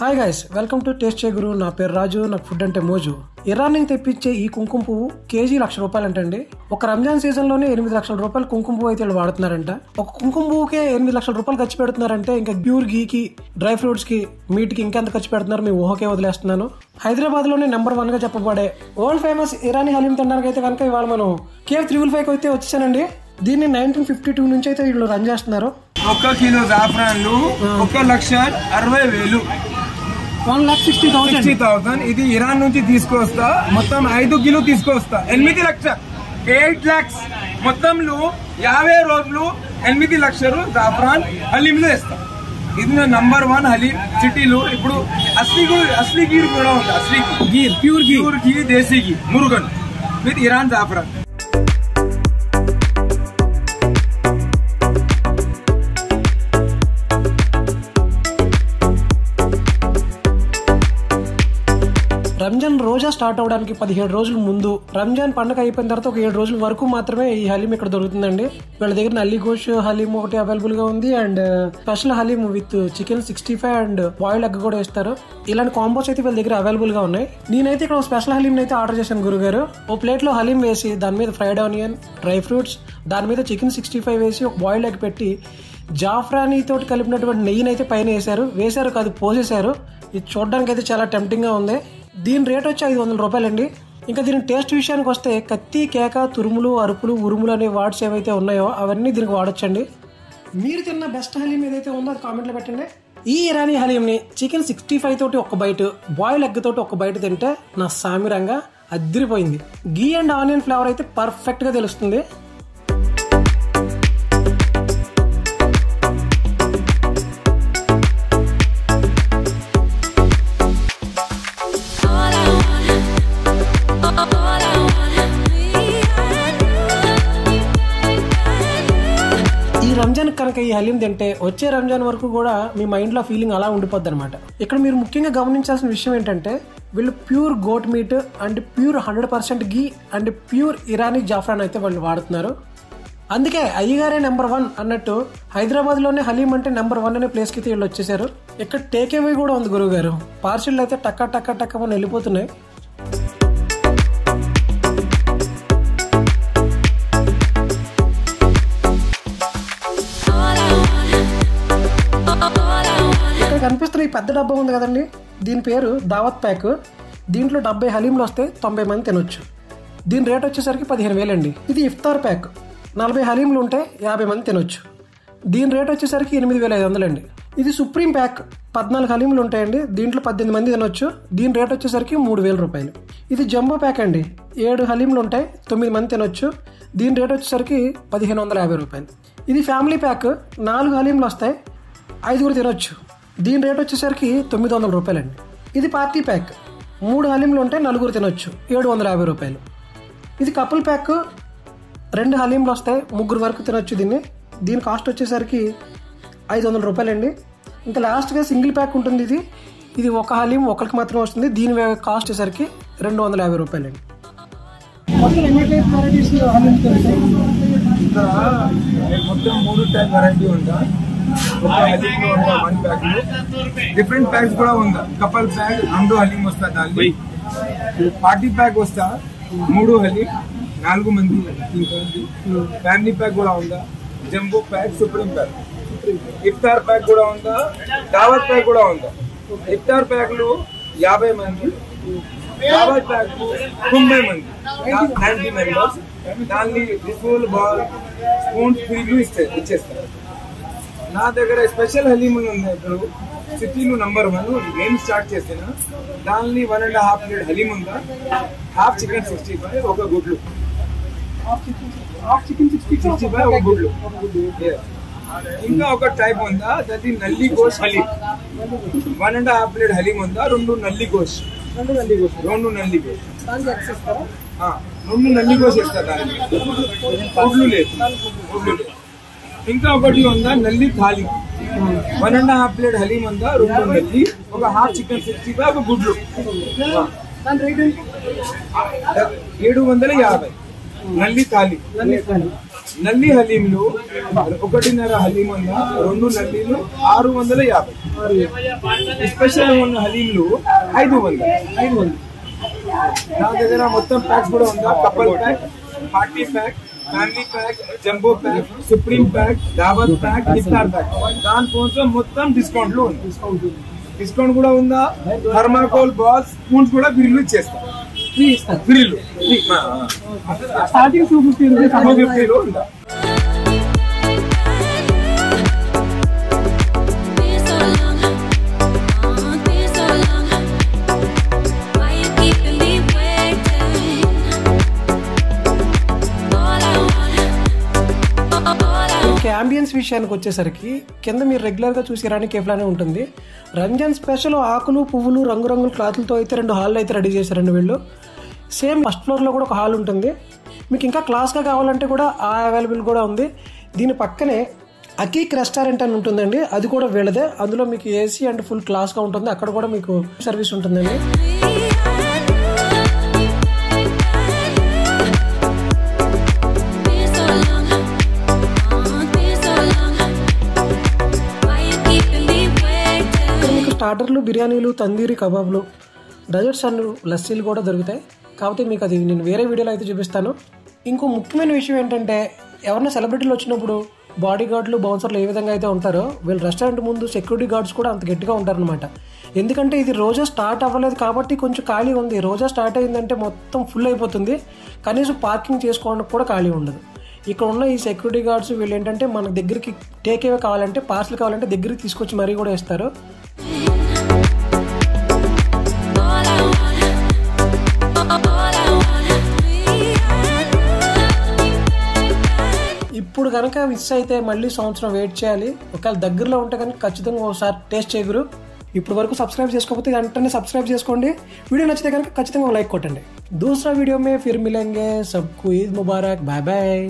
Hi guys, welcome to taste చే గురు. నా పేరు రాజు. నాకు ఫుడ్ అంటే మోజు. ఇరాన్ నుంచి తెప్పించే ఈ కుంకుమ పువ్వు కేజీ ₹1,00,000 అంటండి. ఒక రంజాన్ సీజన్ లోనే 8 లక్షల రూపాయలు కుంకుమ పువ్వు అయితే వీళ్ళు వాడుతున్నారంట. ఒక కుంకుమ పువ్వుకే 8 లక్షల రూపాయలు ఖర్చు పెడుతున్నారంటే ఇంకా ప్యూర్ గీకి, డ్రై ఫ్రూట్స్ కి, మీట్ కి ఇంకెంత ఖర్చు పెడుతున్నారు మీ ఊహకే వదిలేస్తున్నాను. హైదరాబాద్ లోనే నెంబర్ 1 గా చెప్పబడే వరల్డ్ ఫేమస్ ఇరానీ హలీం తినడానికి అయితే కనుక ఇవాళ మనం కేవ్ 355 అయితే వచ్చేసానండి. దీన్ని 1952 నుంచి అయితే వీళ్ళు రన్ చేస్తున్నారు. 1 కిలో జాఫ్రాన్లు 1,60,000 1,60,000. ఇది ఇరాన్ నుంచి తీసుకొస్తా. మొత్తం 5 కిలో తీసుకొస్తా. 8 లక్షలు 8 lakhs మొత్తంలో 50 రోజులు 8 లక్షలు జాఫ్రాన్ హలీంలో వేస్తా. ఇది నంబర్ 1 హలీం సిటీలో. ఇప్పుడు అస్లీ గీర్ కూడా ఉంది. అస్లీ గీర్, pure ghee, desi ghee, Murugan with Iran జాఫ్రాన్. రంజాన్ రోజా స్టార్ట్ అవడానికి 17 రోజుల ముందు, రంజాన్ పండుగ అయిపోయిన తర్వాత ఒక 7 రోజుల వరకు మాత్రమే ఈ హలీం ఇక్కడ దొరుకుతుందండి. వీళ్ళ దగ్గర నల్లి గోష్ హలీం ఒకటి అవైలబుల్ గా ఉంది. And special haleem with chicken 65 and boiled egg కూడా ఇస్తారు. ఇలాంటి కాంబోస్ అయితే వీళ్ళ దగ్గర అవైలబుల్ గా ఉన్నాయి. నేనైతే ఇక్కడ స్పెషల్ హలీం అయితే ఆర్డర్ చేశాను గురుగారు. ఓ ప్లేట్ లో హలీం వేసి దాని మీద ఫ్రైడ్ ఆనియన్, డ్రై ఫ్రూట్స్, దాని మీద చికెన్ 65 వేసి ఒక బాయిల్డ్ ఎగ్ పెట్టి జాఫ్రానీ తోటి కలిపినటువంటి నెయ్యిని అయితే పైన వేశారు కాదు, పోసేశారు. ఇది చూడడానికి అయితే చాలా టెంప్టింగ్ గా ఉంది. దీని రేట్ వచ్చి ₹500 అండి. ఇంకా దీని టేస్ట్ విషయానికి వస్తే కత్తి, కేక, తురుములు, అరుపులు, ఉరుములు అనే వర్డ్స్ ఏవైతే ఉన్నాయో అవన్నీ దీనికి వాడొచ్చండి. మీరు తిన్న బెస్ట్ హలీం ఏదైతే ఉందో అది కామెంట్లో పెట్టండి. ఈ ఇరానీ హలీంని చికెన్ 65 తోటి ఒక బైట్, బాయిల్ ఎగ్ తోటి ఒక బైట్ తింటే నా సామిరంగా అదిరిపోయింది. గీ అండ్ ఆనియన్ ఫ్లేవర్ అయితే పర్ఫెక్ట్ గా తెలుస్తుంది. రంజాన్ కనుక ఈ హలీం తింటే వచ్చే రంజాన్ వరకు కూడా మీ మైండ్ లో ఫీలింగ్ అలా ఉండిపోద్ది అనమాట. ఇక్కడ మీరు ముఖ్యంగా గమనించాల్సిన విషయం ఏంటంటే వీళ్ళు pure goat meat and pure 100% ghee and pure ఇరానీ జాఫ్రాన్ అయితే వాళ్ళు వాడుతున్నారు. అందుకే అయ్యగారే నెంబర్ 1 అన్నట్టు హైదరాబాద్ లోనే హలీం అంటే నెంబర్ 1 అనే ప్లేస్ కి అయితే వీళ్ళు వచ్చేసారు. ఇక్కడ టేక్ అవే కూడా ఉంది గురువు గారు. పార్సిల్ అయితే టక్క టక్క టక్క మనం వెళ్ళిపోతున్నాయి. కనిపిస్తున్న ఈ పెద్ద డబ్బా ఉంది కదండి, దీని పేరు దావత్ ప్యాక్. దీంట్లో 70 హలీంలు వస్తే 90 మంది తినొచ్చు. దీని రేట్ వచ్చేసరికి 15,000 అండి. ఇది ఇఫ్తార్ ప్యాక్, 40 హలీంలు ఉంటే 50 మంది తినొచ్చు. దీని రేట్ వచ్చేసరికి 8,500 అండి. ఇది సుప్రీం ప్యాక్, 14 హలీంలు ఉంటాయండి. దీంట్లో 18 మంది తినొచ్చు. దీని రేట్ వచ్చేసరికి ₹3,000. ఇది జంబో ప్యాక్ అండి, 7 హలీంలు ఉంటాయి, 9 మంది తినొచ్చు. దీని రేట్ వచ్చేసరికి ₹1,550. ఇది ఫ్యామిలీ ప్యాక్, 4 హలీంలు వస్తాయి, 5గురు తినొచ్చు. దీని రేట్ వచ్చేసరికి ₹900 అండి. ఇది పార్టీ ప్యాక్, 3 హలీంలు ఉంటే 4గురు తినొచ్చు, ₹750. ఇది కపుల్ ప్యాక్, 2 హలీంలు వస్తాయి, 3 వరకు తినొచ్చు. దీని కాస్ట్ వచ్చేసరికి ₹500 అండి. ఇంకా లాస్ట్గా సింగిల్ ప్యాక్ ఉంటుంది. ఇది ఒక హలీం ఒకరికి మాత్రమే వస్తుంది. దీని కాస్ట్ వచ్చేసరికి ₹250 అండి. మొత్తం 3 టైప్ వెరైటీ ఉందా? డిఫరెంట్ ప్యాక్స్ కూడా ఉందా? కపల్ ప్యాక్ 2 హలీం వస్తా, దాన్ని పార్టీ ప్యాక్ వస్తా 3 హలీం 4 మంది. ఫ్యామిలీ ప్యాక్ కూడా ఉందా? జంబో ప్యాక్, సుప్రీం ప్యాక్, ఇఫ్తార్ ప్యాక్ కూడా ఉందా? దావత్ ప్యాక్ కూడా ఉందా? ఇఫ్తార్ ప్యాక్లు 50 మంది, దావత్ ప్యాక్ 90 మంది, 90 మెంబర్స్. దాన్ని రిసోల్ బాల్, స్పూన్, ఫీల్లు ఇచ్చేస్తారు. నా దగ్గర స్పెషల్ హలీములు ఉన్నాయి. ఇప్పుడు సిటీలో నంబర్ 1 నేను స్టార్ట్ చేసిన దాన్ని 1.5 ప్లేట్ హలీం ఉందా, హాఫ్ చికెన్ 65, ఒక గుడ్లు, హాఫ్ చికెన్ 65, ఒక గుడ్లు. ఇంకా ఒక టైప్ ఉందా, అది నల్లి గోష్ హలీం, 1.5 ప్లేట్ హలీం ఉందా, 2 నల్లి గోష్, 2 నల్లి గోష్, 2 నల్లి గోష్ ఇస్తారు. దానికి గుడ్లు లేదు. ఇంకా ఒకటి ఉందా నల్లి థాలి, 1.5 ప్లేట్ హలీం ఉందా, 2 నల్లి, ఒక హాఫ్ చికెన్ 65, ఒక గుడ్లు. 750 నల్లి థాలి. నల్లి హలీంలు 1.5 హలీం ఉందా, 2 నల్లీలు 650. స్పెషల్ ఉన్న హలీంలు 500. నా దగ్గర మొత్తం ప్యాక్స్ కూడా ఉందా, couple pack, party pack, family pack, jumbo pack, supreme pack, దావత్ ప్యాక్, ఇఫ్తార్ ప్యాక్. దానికోసం మొత్తం డిస్కౌంట్ లో ఉంది. డిస్కౌంట్ కూడా ఉందా. థర్మాకోల్ బాల్స్ స్పూన్స్ కూడా బిల్లు ఇచ్చేస్తాం. బిల్లు స్టార్టింగ్ 250 లో ఉందా. అంబియన్స్ విషయానికి వచ్చేసరికి కింద మీరు రెగ్యులర్గా చూసి ఇరానీ కేఫ్లానే ఉంటుంది. రంజాన్ స్పెషల్ ఆకులు పువ్వులు రంగురంగుల క్లాతులతో అయితే 2 హాల్లో అయితే రెడీ చేశారండి వీళ్ళు. సేమ్ ఫస్ట్ ఫ్లోర్లో కూడా ఒక హాల్ ఉంటుంది. మీకు ఇంకా క్లాస్గా కావాలంటే కూడా అవైలబుల్ కూడా ఉంది. దీని పక్కనే అకీక్ రెస్టారెంట్ అని ఉంటుందండి, అది కూడా వీళ్ళదే. అందులో మీకు ఏసీ అండ్ ఫుల్ క్లాస్గా ఉంటుంది. అక్కడ కూడా మీకు సర్వీస్ ఉంటుందండి. స్టార్టర్లు, బిర్యానీలు, తందూరి కబాబ్లు, డెజర్ట్స్ అండ్ లస్సీలు కూడా దొరుకుతాయి. కాకపోతే మీకు అది నేను వేరే వీడియోలో అయితే చూపిస్తాను. ఇంకో ముఖ్యమైన విషయం ఏంటంటే ఎవరైనా సెలబ్రిటీలు వచ్చినప్పుడు బాడీ గార్డులు, బౌన్సర్లు ఏ విధంగా అయితే ఉంటారో వీళ్ళు రెస్టారెంట్ ముందు సెక్యూరిటీ గార్డ్స్ కూడా అంత గట్టిగా ఉంటారనమాట. ఎందుకంటే ఇది రోజా స్టార్ట్ అవ్వలేదు కాబట్టి కొంచెం ఖాళీ ఉంది. రోజా స్టార్ట్ అయిందంటే మొత్తం ఫుల్ అయిపోతుంది. కనీసం పార్కింగ్ చేసుకోవడానికి కూడా ఖాళీ ఉండదు. ఇక్కడ ఉన్న ఈ సెక్యూరిటీ గార్డ్స్ వీళ్ళు ఏంటంటే మన దగ్గరికి టేక్ అవే కావాలంటే, పార్సల్ కావాలంటే దగ్గరికి తీసుకొచ్చి మరీ కూడా ఇస్తారు. ఇప్పుడు కనుక మిస్ అయితే మళ్ళీ సంవత్సరం వెయిట్ చేయాలి. ఒకవేళ దగ్గరలో ఉంటే కనుక ఖచ్చితంగా ఒకసారి టేస్ట్ చేయగురు. ఇప్పుడు వరకు సబ్స్క్రైబ్ చేసుకోకపోతే వెంటనే సబ్స్క్రైబ్ చేసుకోండి. వీడియో నచ్చితే కనుక ఖచ్చితంగా లైక్ కొట్టండి. दूसरा वीडियो में फिर मिलेंगे. सबको ईद मुबारक. Bye bye.